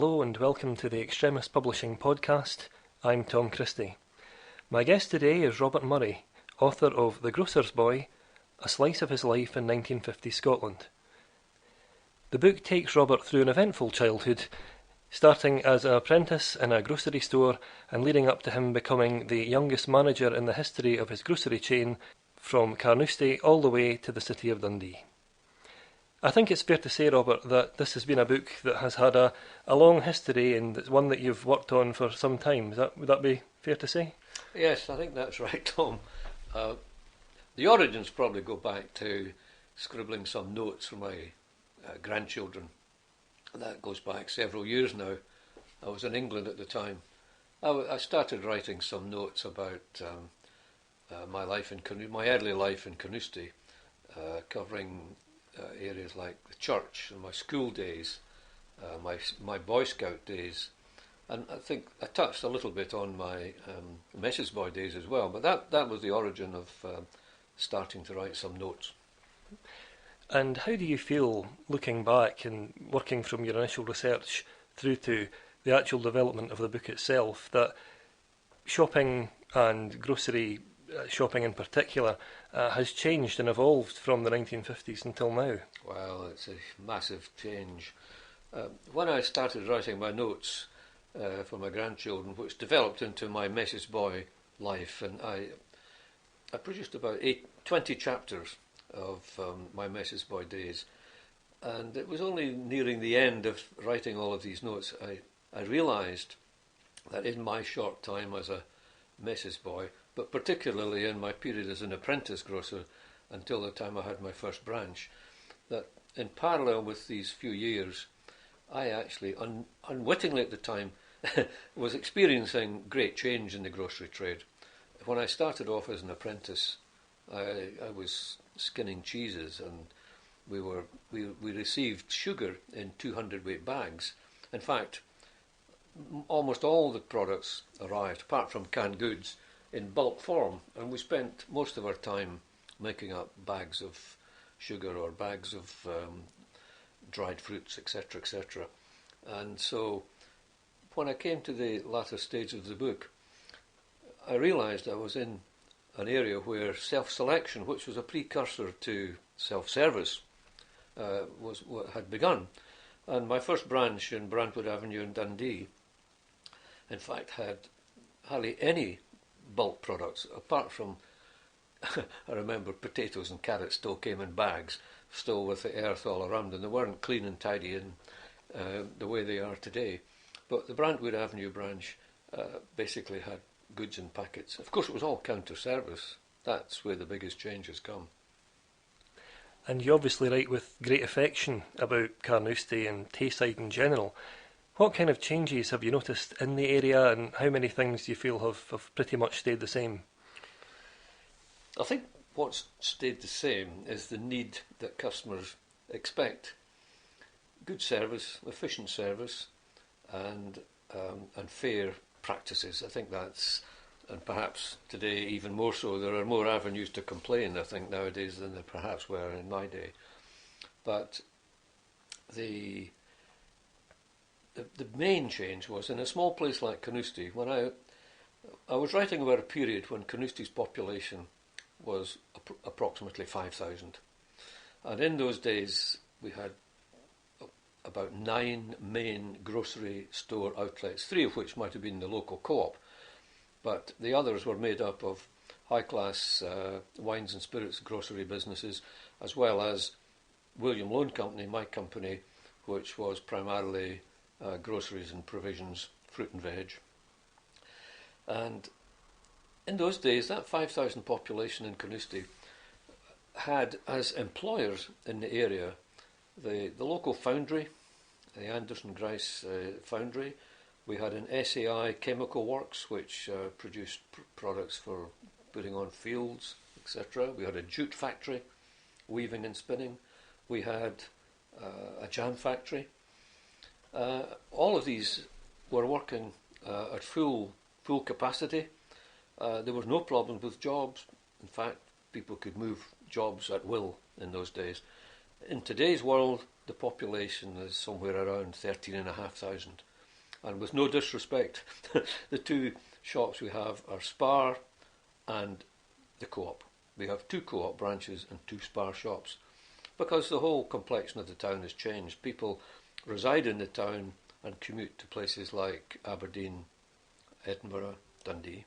Hello and welcome to the Extremis Publishing podcast. I'm Tom Christie. My guest today is Robert Murray, author of The Grocer's Boy, A Slice of His Life in 1950s Scotland. The book takes Robert through an eventful childhood, starting as an apprentice in a grocery store and leading up to him becoming the youngest manager in the history of his grocery chain from Carnoustie all the way to the city of Dundee. I think it's fair to say, Robert, that this has been a book that has had a long history and it's one that you've worked on for some time. Would that be fair to say? Yes, I think that's right, Tom. The origins probably go back to scribbling some notes for my grandchildren. That goes back several years now. I was in England at the time. I started writing some notes about my early life in Carnoustie, covering areas like the church and my school days, my Boy Scout days, and I think I touched a little bit on my Message Boy days as well, but that was the origin of starting to write some notes. And how do you feel looking back and working from your initial research through to the actual development of the book itself, that shopping and grocery shopping in particular has changed and evolved from the 1950s until now? Well, it's a massive change. When I started writing my notes for my grandchildren, which developed into my Message Boy life, and I produced about 20 chapters of my Message Boy days, and it was only nearing the end of writing all of these notes I realised that in my short time as a Message Boy, but particularly in my period as an apprentice grocer until the time I had my first branch, that in parallel with these few years, I actually, unwittingly at the time, was experiencing great change in the grocery trade. When I started off as an apprentice, I was skinning cheeses, and we received sugar in 200-weight bags. In fact, almost all the products arrived, apart from canned goods, in bulk form, and we spent most of our time making up bags of sugar or bags of dried fruits, etc., etc. And so when I came to the latter stage of the book, I realised I was in an area where self-selection, which was a precursor to self-service, had begun. And my first branch in Brantwood Avenue in Dundee, in fact, had hardly any bulk products, apart from, I remember potatoes and carrots still came in bags, still with the earth all around, and they weren't clean and tidy in the way they are today. But the Brantwood Avenue branch basically had goods in packets. Of course, it was all counter-service. That's where the biggest change has come. And you obviously write with great affection about Carnoustie and Tayside in general. What kind of changes have you noticed in the area, and how many things do you feel have pretty much stayed the same? I think what's stayed the same is the need that customers expect. Good service, efficient service, and fair practices. I think that's, and perhaps today even more so, there are more avenues to complain, I think, nowadays than there perhaps were in my day. But the main change was in a small place like Carnoustie, when I was writing about a period when Carnoustie's population was approximately 5,000. And in those days we had about 9 main grocery store outlets, 3 of which might have been the local co-op, but the others were made up of high-class wines and spirits grocery businesses, as well as William Loan Company, my company, which was primarily groceries and provisions, fruit and veg. And in those days, that 5,000 population in Carnoustie had as employers in the area the local foundry, the Anderson Grice foundry. We had an SAI chemical works, which produced products for putting on fields, etc. We had a jute factory, weaving and spinning. We had a jam factory. All of these were working at full capacity. There was no problem with jobs. In fact, people could move jobs at will in those days. In today's world, the population is somewhere around 13,500. And with no disrespect, the two shops we have are Spar and the Co-op. We have two Co-op branches and two Spar shops because the whole complexion of the town has changed. People reside in the town and commute to places like Aberdeen, Edinburgh, Dundee.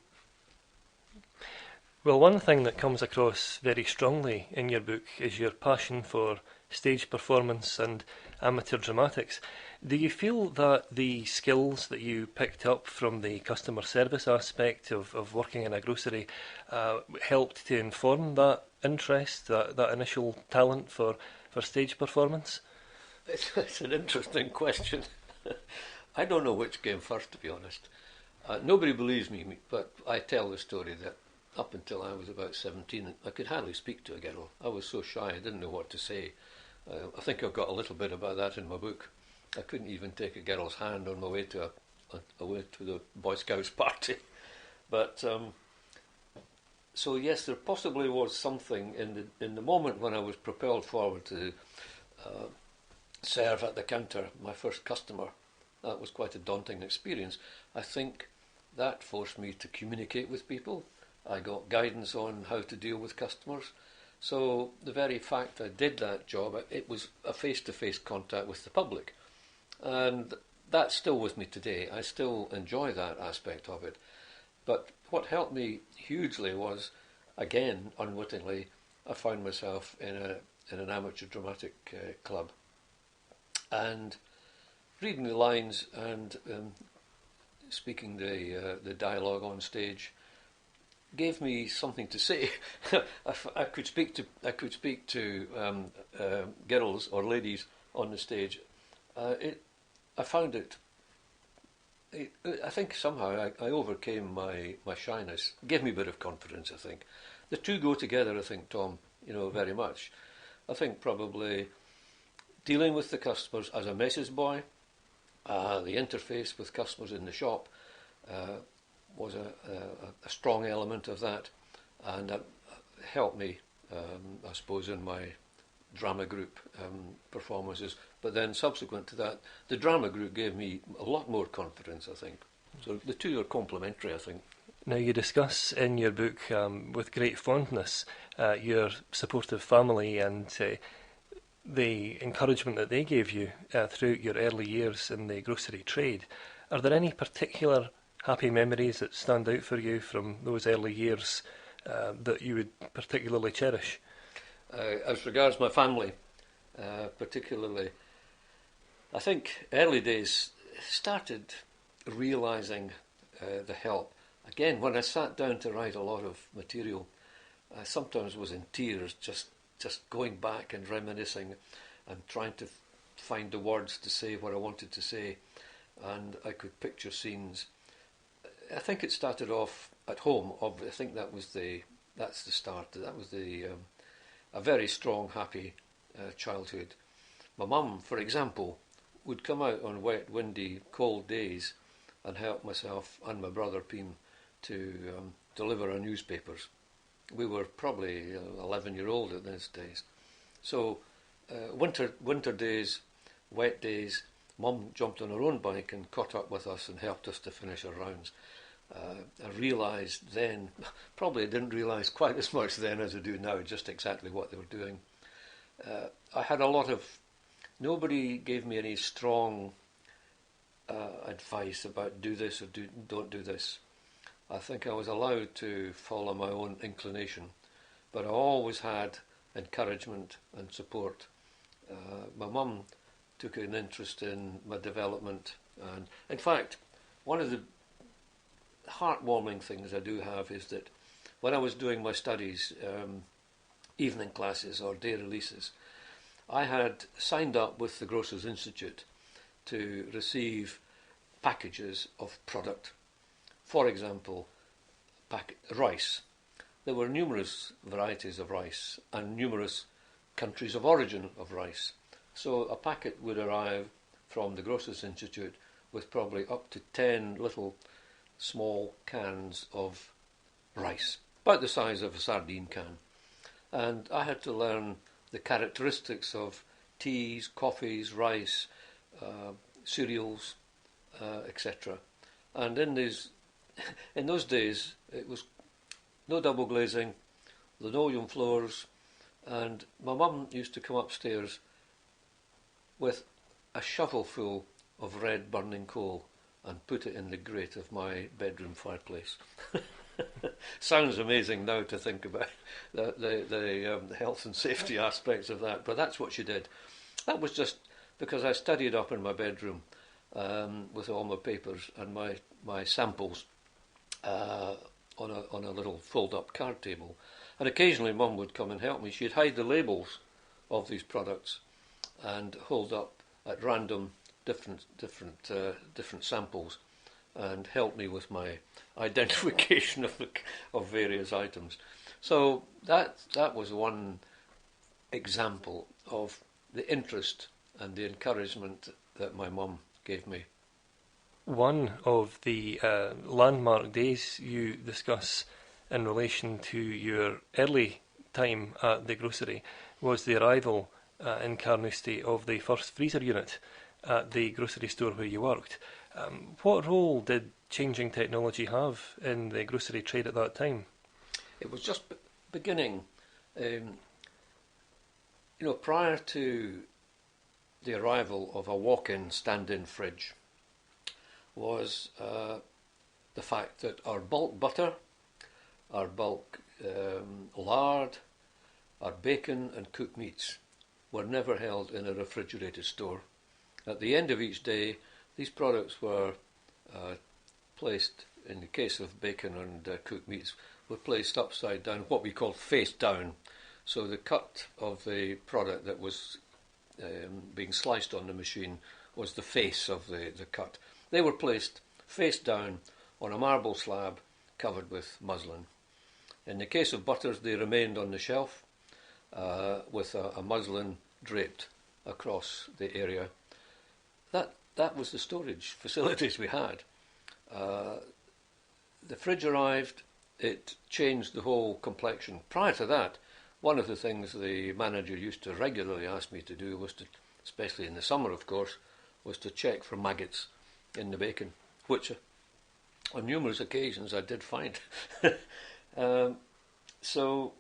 Well, one thing that comes across very strongly in your book is your passion for stage performance and amateur dramatics. Do you feel that the skills that you picked up from the customer service aspect of working in a grocery helped to inform that interest, that initial talent for stage performance? It's an interesting question. I don't know which came first, to be honest. Nobody believes me, but I tell the story that up until I was about 17, I could hardly speak to a girl. I was so shy, I didn't know what to say. I think I've got a little bit about that in my book. I couldn't even take a girl's hand on my way to the Boy Scouts party. But so yes, there possibly was something in the moment when I was propelled forward to serve at the counter, my first customer. That was quite a daunting experience. I think that forced me to communicate with people. I got guidance on how to deal with customers. So the very fact I did that job, it was a face-to-face contact with the public. And that's still with me today. I still enjoy that aspect of it. But what helped me hugely was, again, unwittingly, I found myself in an amateur dramatic club. And reading the lines and speaking the dialogue on stage gave me something to say. I could speak to girls or ladies on the stage. I found it. I think somehow I overcame my shyness. It gave me a bit of confidence, I think. The two go together, I think, Tom, very much. I think probably dealing with the customers as a message boy, the interface with customers in the shop was a strong element of that, and that helped me, I suppose, in my drama group performances. But then subsequent to that, the drama group gave me a lot more confidence, I think. So the two are complementary, I think. Now, you discuss in your book with great fondness your supportive family and the encouragement that they gave you throughout your early years in the grocery trade. Are there any particular happy memories that stand out for you from those early years that you would particularly cherish? As regards my family, particularly, I think early days started realising the help. Again, when I sat down to write a lot of material, I sometimes was in tears just going back and reminiscing and trying to find the words to say what I wanted to say, and I could picture scenes. I think it started off at home. I think that's the start. That was a very strong, happy childhood. My mum, for example, would come out on wet, windy, cold days and help myself and my brother Pim to deliver our newspapers. We were probably 11-year-old at those days. So winter days, wet days, Mum jumped on her own bike and caught up with us and helped us to finish our rounds. I realised then, probably didn't realise quite as much then as I do now, just exactly what they were doing. I had nobody gave me any strong advice about do this or don't do this. I think I was allowed to follow my own inclination, but I always had encouragement and support. My mum took an interest in my development, and in fact, one of the heartwarming things I do have is that when I was doing my studies, evening classes or day releases, I had signed up with the Grocers Institute to receive packages of product. For example, rice. There were numerous varieties of rice and numerous countries of origin of rice. So a packet would arrive from the Grocers Institute with probably up to 10 little small cans of rice, about the size of a sardine can. And I had to learn the characteristics of teas, coffees, rice, cereals, etc. And in those days, it was no double glazing, linoleum floors, and my mum used to come upstairs with a shovelful of red burning coal and put it in the grate of my bedroom fireplace. Sounds amazing now to think about the health and safety aspects of that, but that's what she did. That was just because I studied up in my bedroom with all my papers and my samples on a little fold-up card table. And occasionally Mum would come and help me. She'd hide the labels of these products and hold up at random different samples and help me with my identification of various items. So that was one example of the interest and the encouragement that my mum gave me. One of the landmark days you discuss in relation to your early time at the grocery was the arrival in Carnoustie of the first freezer unit at the grocery store where you worked. What role did changing technology have in the grocery trade at that time? It was just beginning. Prior to the arrival of a walk-in stand-in fridge was the fact that our bulk butter, our bulk lard, our bacon and cooked meats were never held in a refrigerated store. At the end of each day, these products were placed, in the case of bacon and cooked meats, were placed upside down, what we call face down. So the cut of the product that was being sliced on the machine was the face of the cut. They were placed face down on a marble slab covered with muslin. In the case of butters, they remained on the shelf with a muslin draped across the area. That was the storage facilities we had. The fridge arrived, it changed the whole complexion. Prior to that, one of the things the manager used to regularly ask me to do was to, especially in the summer of course, was to check for maggots in the bacon, which on numerous occasions I did find. So,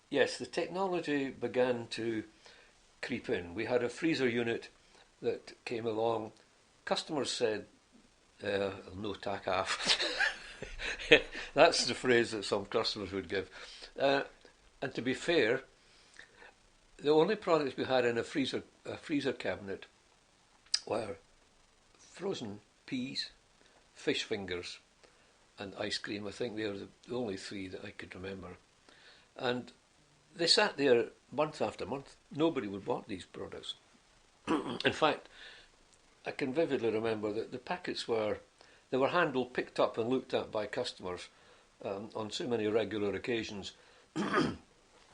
yes, the technology began to creep in. We had a freezer unit that came along. Customers said, no tack half. That's the phrase that some customers would give. And to be fair, the only products we had in a freezer cabinet were frozen peas, fish fingers, and ice cream. I think they were the only three that I could remember. And they sat there month after month. Nobody would want these products. In fact, I can vividly remember that the packets were handled, picked up and looked at by customers on so many regular occasions.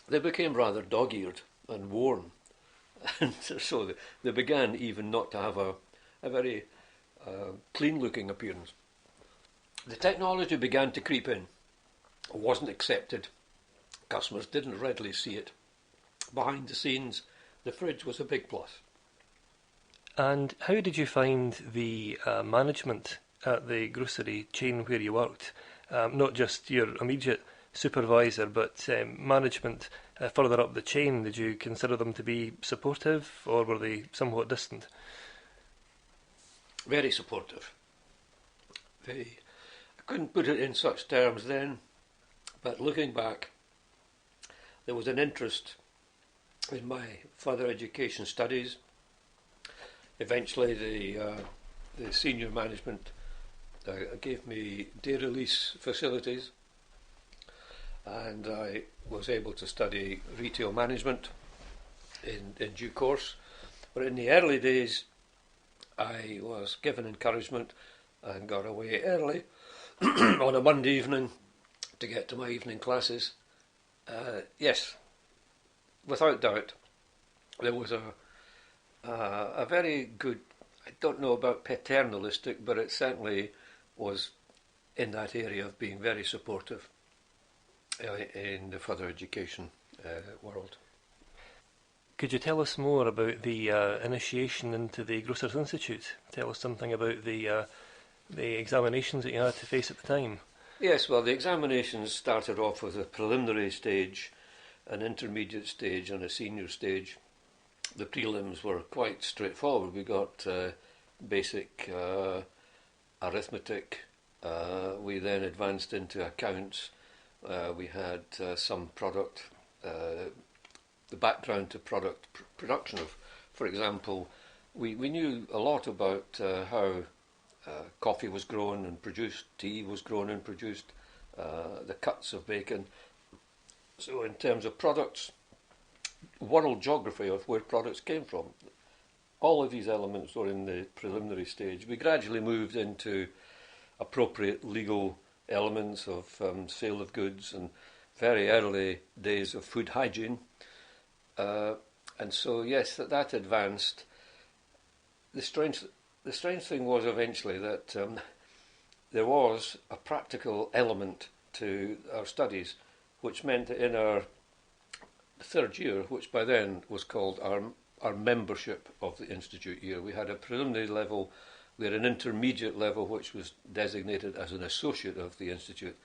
They became rather dog-eared and worn. And so they began even not to have a very clean-looking appearance. The technology began to creep in. It wasn't accepted. Customers didn't readily see it. Behind the scenes, the fridge was a big plus. And how did you find the management at the grocery chain where you worked? Not just your immediate supervisor, but management further up the chain. Did you consider them to be supportive, or were they somewhat distant? Very supportive. I couldn't put it in such terms then, but looking back, there was an interest in my further education studies. Eventually, the senior management gave me day release facilities, and I was able to study retail management in due course. But in the early days, I was given encouragement and got away early on a Monday evening to get to my evening classes. Yes, without doubt, there was a very good, I don't know about paternalistic, but it certainly was in that area of being very supportive in the further education world. Could you tell us more about the initiation into the Grocers Institute? Tell us something about the examinations that you had to face at the time. Yes, well, the examinations started off with a preliminary stage, an intermediate stage and a senior stage. The prelims were quite straightforward. We got basic arithmetic. We then advanced into accounts. We had some product, the background to production of, for example, we knew a lot about how coffee was grown and produced, tea was grown and produced, the cuts of bacon. So in terms of products, world geography of where products came from, all of these elements were in the preliminary stage. We gradually moved into appropriate legal elements of sale of goods and very early days of food hygiene. And so, yes, that advanced. The strange thing was eventually that there was a practical element to our studies, which meant that in our third year, which by then was called our membership of the Institute year, we had a preliminary level, we had an intermediate level which was designated as an associate of the Institute.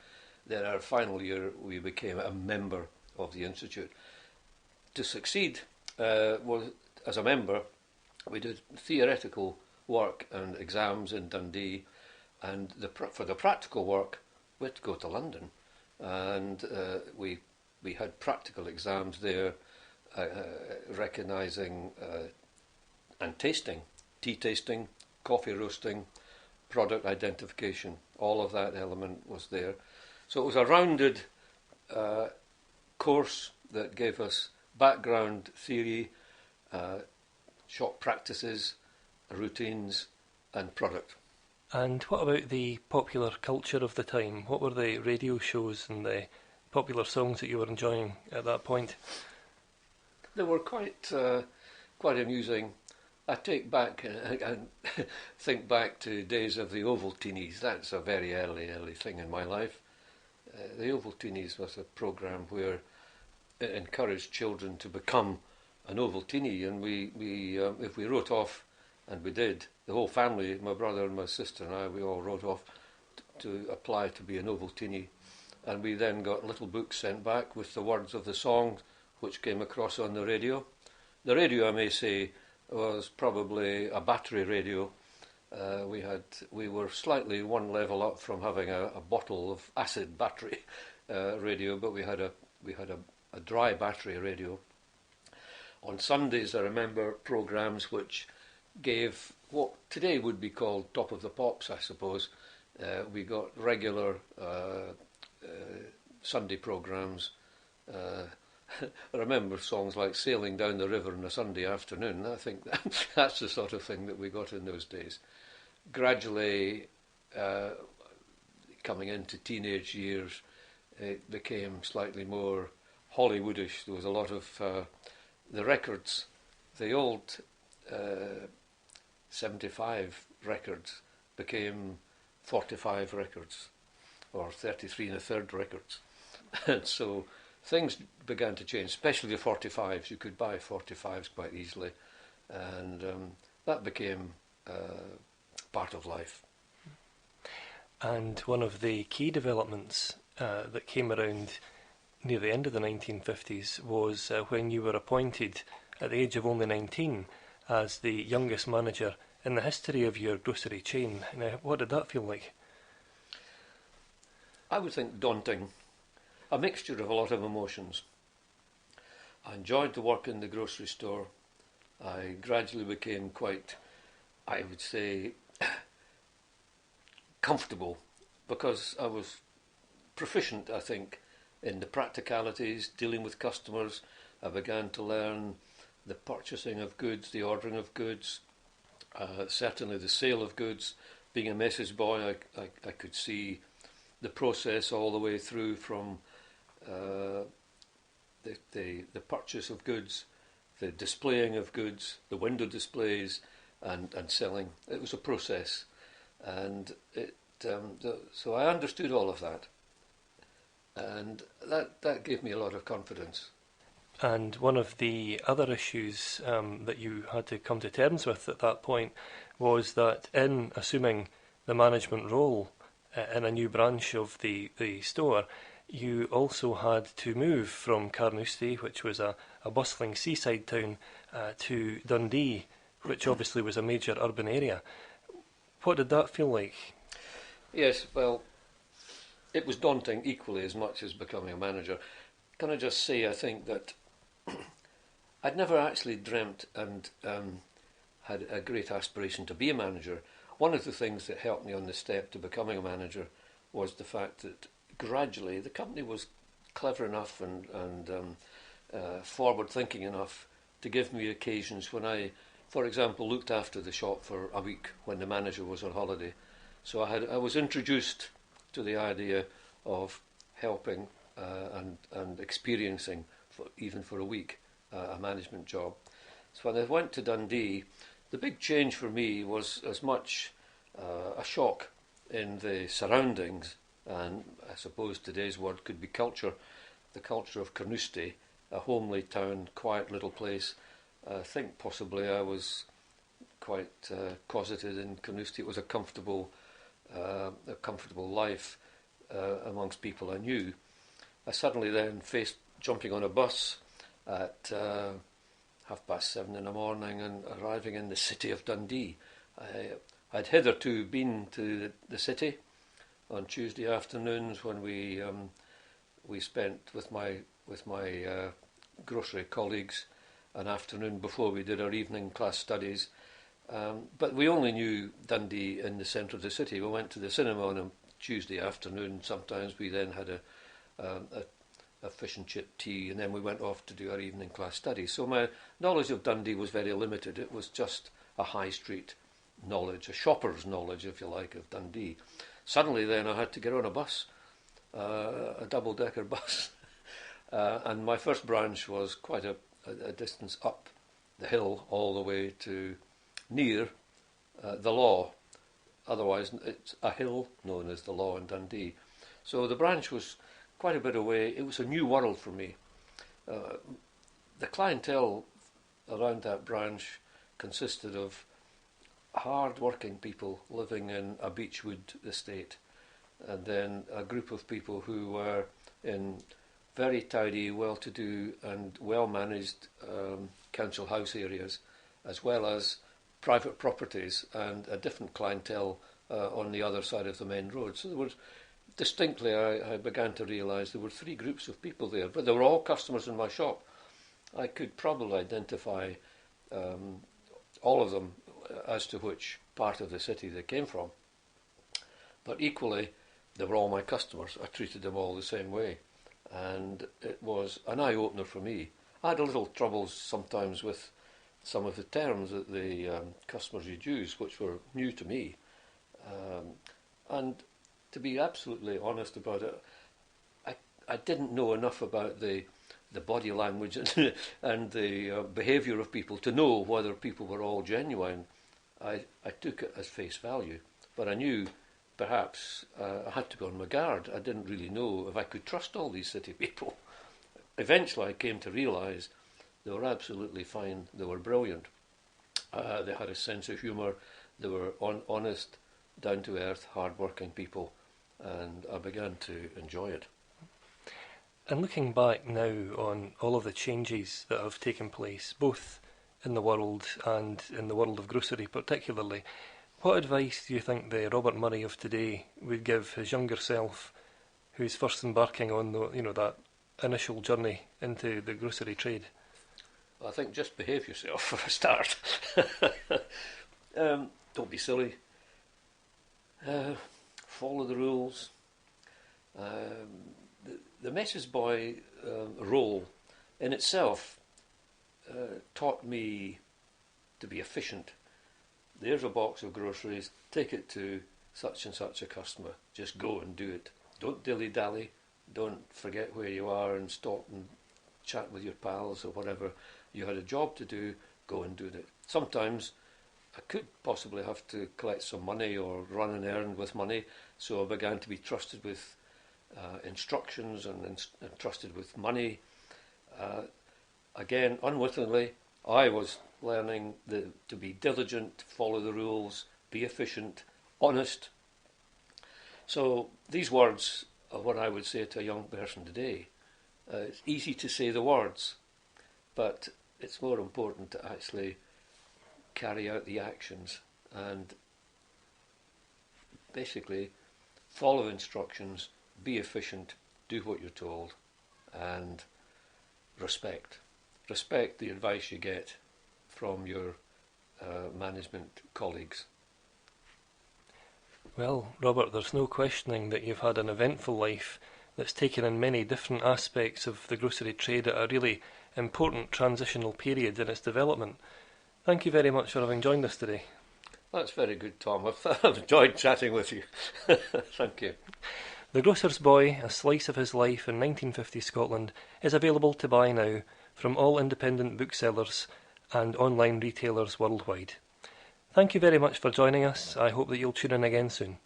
Then our final year we became a member of the Institute. To succeed was as a member, we did theoretical work and exams in Dundee, and for the practical work we had to go to London, and we had practical exams there, recognising and tasting, tea tasting, coffee roasting, product identification. All of that element was there. So it was a rounded course that gave us background theory, shop practices, routines, and product. And what about the popular culture of the time? What were the radio shows and the popular songs that you were enjoying at that point? They were quite amusing. I take back and think back to days of the Ovaltinis. That's a very early thing in my life. The Ovaltinis was a programme where it encouraged children to become an Ovaltini, and we if we wrote off, and we did, the whole family, my brother and my sister and I, we all wrote off to apply to be an Ovaltini, and we then got little books sent back with the words of the song which came across on the radio. The radio, I may say, was probably a battery radio. We were slightly one level up from having a bottle of acid battery radio, but we had a dry battery radio. On Sundays, I remember programmes which gave what today would be called Top of the Pops, I suppose. We got regular Sunday programmes. I remember songs like Sailing Down the River on a Sunday Afternoon. I think that's the sort of thing that we got in those days. Gradually, coming into teenage years, it became slightly more Hollywoodish. There was a lot of the records, the old 75 records became 45 records, or 33 1/3 records. And so things began to change, especially the 45s. You could buy 45s quite easily, and that became part of life. And one of the key developments that came around near the end of the 1950s was when you were appointed at the age of only 19 as the youngest manager in the history of your grocery chain. Now, what did that feel like? I would think daunting. A mixture of a lot of emotions. I enjoyed the work in the grocery store. I gradually became quite, I would say, comfortable, because I was proficient, I think, in the practicalities, dealing with customers. I began to learn the purchasing of goods, the ordering of goods, certainly the sale of goods. Being a message boy, I could see the process all the way through from the purchase of goods, the displaying of goods, the window displays, and selling. It was a process, and so I understood all of that, and that gave me a lot of confidence. And one of the other issues that you had to come to terms with at that point was that in assuming the management role in a new branch of the store, you also had to move from Carnoustie, which was a bustling seaside town, to Dundee, which obviously was a major urban area. What did that feel like? Yes, well, it was daunting equally as much as becoming a manager. Can I just say, I think that I'd never actually dreamt and had a great aspiration to be a manager. One of the things that helped me on the step to becoming a manager was the fact that gradually the company was clever enough and forward-thinking enough to give me occasions when I, for example, looked after the shop for a week when the manager was on holiday. So I was introduced to the idea of helping and experiencing, even for a week, a management job. So when I went to Dundee, the big change for me was as much a shock in the surroundings, and I suppose today's word could be culture, the culture of Carnoustie, a homely town, quiet little place. I think possibly I was quite closeted in Carnoustie. It was a comfortable life amongst people I knew. I suddenly then faced jumping on a bus at 7:30 in the morning and arriving in the city of Dundee. I'd hitherto been to the city on Tuesday afternoons when we spent with my grocery colleagues an afternoon before we did our evening class studies. But we only knew Dundee in the centre of the city. We went to the cinema on a Tuesday afternoon. Sometimes we then had a fish and chip tea, and then we went off to do our evening class studies. So my knowledge of Dundee was very limited. It was just a high street knowledge, a shopper's knowledge, if you like, of Dundee. Suddenly then I had to get on a bus, a double-decker bus, and my first branch was quite a distance up the hill all the way to near the Law. Otherwise, it's a hill known as the Law in Dundee. So the branch was quite a bit away. It was a new world for me. The clientele around that branch consisted of hard-working people living in a beechwood estate, and then a group of people who were in very tidy, well-to-do and well-managed council house areas, as well as private properties and a different clientele on the other side of the main road. So there was distinctly, I began to realise there were three groups of people there, but they were all customers in my shop. I could probably identify all of them as to which part of the city they came from. But equally, they were all my customers. I treated them all the same way. And it was an eye-opener for me. I had a little troubles sometimes with some of the terms that the customers would use, which were new to me. And to be absolutely honest about it, I didn't know enough about the body language and the behaviour of people to know whether people were all genuine. I took it as face value, but I knew perhaps I had to be on my guard. I didn't really know if I could trust all these city people. Eventually I came to realise they were absolutely fine, they were brilliant. They had a sense of humour, they were honest, down-to-earth, hard-working people, and I began to enjoy it. And looking back now on all of the changes that have taken place, both in the world and in the world of grocery particularly, what advice do you think the Robert Murray of today would give his younger self, who's first embarking on that initial journey into the grocery trade? Well, I think just behave yourself for a start. Don't be silly. Follow the rules. The message boy role in itself taught me to be efficient. There's a box of groceries, take it to such and such a customer. Just go and do it. Don't dilly-dally. Don't forget where you are and stop and chat with your pals or whatever. You had a job to do, go and do it. Sometimes I could possibly have to collect some money or run an errand with money, so I began to be trusted with instructions and trusted with money. again, unwittingly, I was learning to be diligent, follow the rules, be efficient, honest. So these words are what I would say to a young person today. It's easy to say the words, but it's more important to actually carry out the actions and basically follow instructions, be efficient, do what you're told, and respect. Respect the advice you get from your management colleagues. Well, Robert, there's no questioning that you've had an eventful life that's taken in many different aspects of the grocery trade at a really important transitional period in its development. Thank you very much for having joined us today. That's very good, Tom. I've enjoyed chatting with you. Thank you. The Grocer's Boy, A Slice of His Life in 1950 Scotland is available to buy now from all independent booksellers and online retailers worldwide. Thank you very much for joining us. I hope that you'll tune in again soon.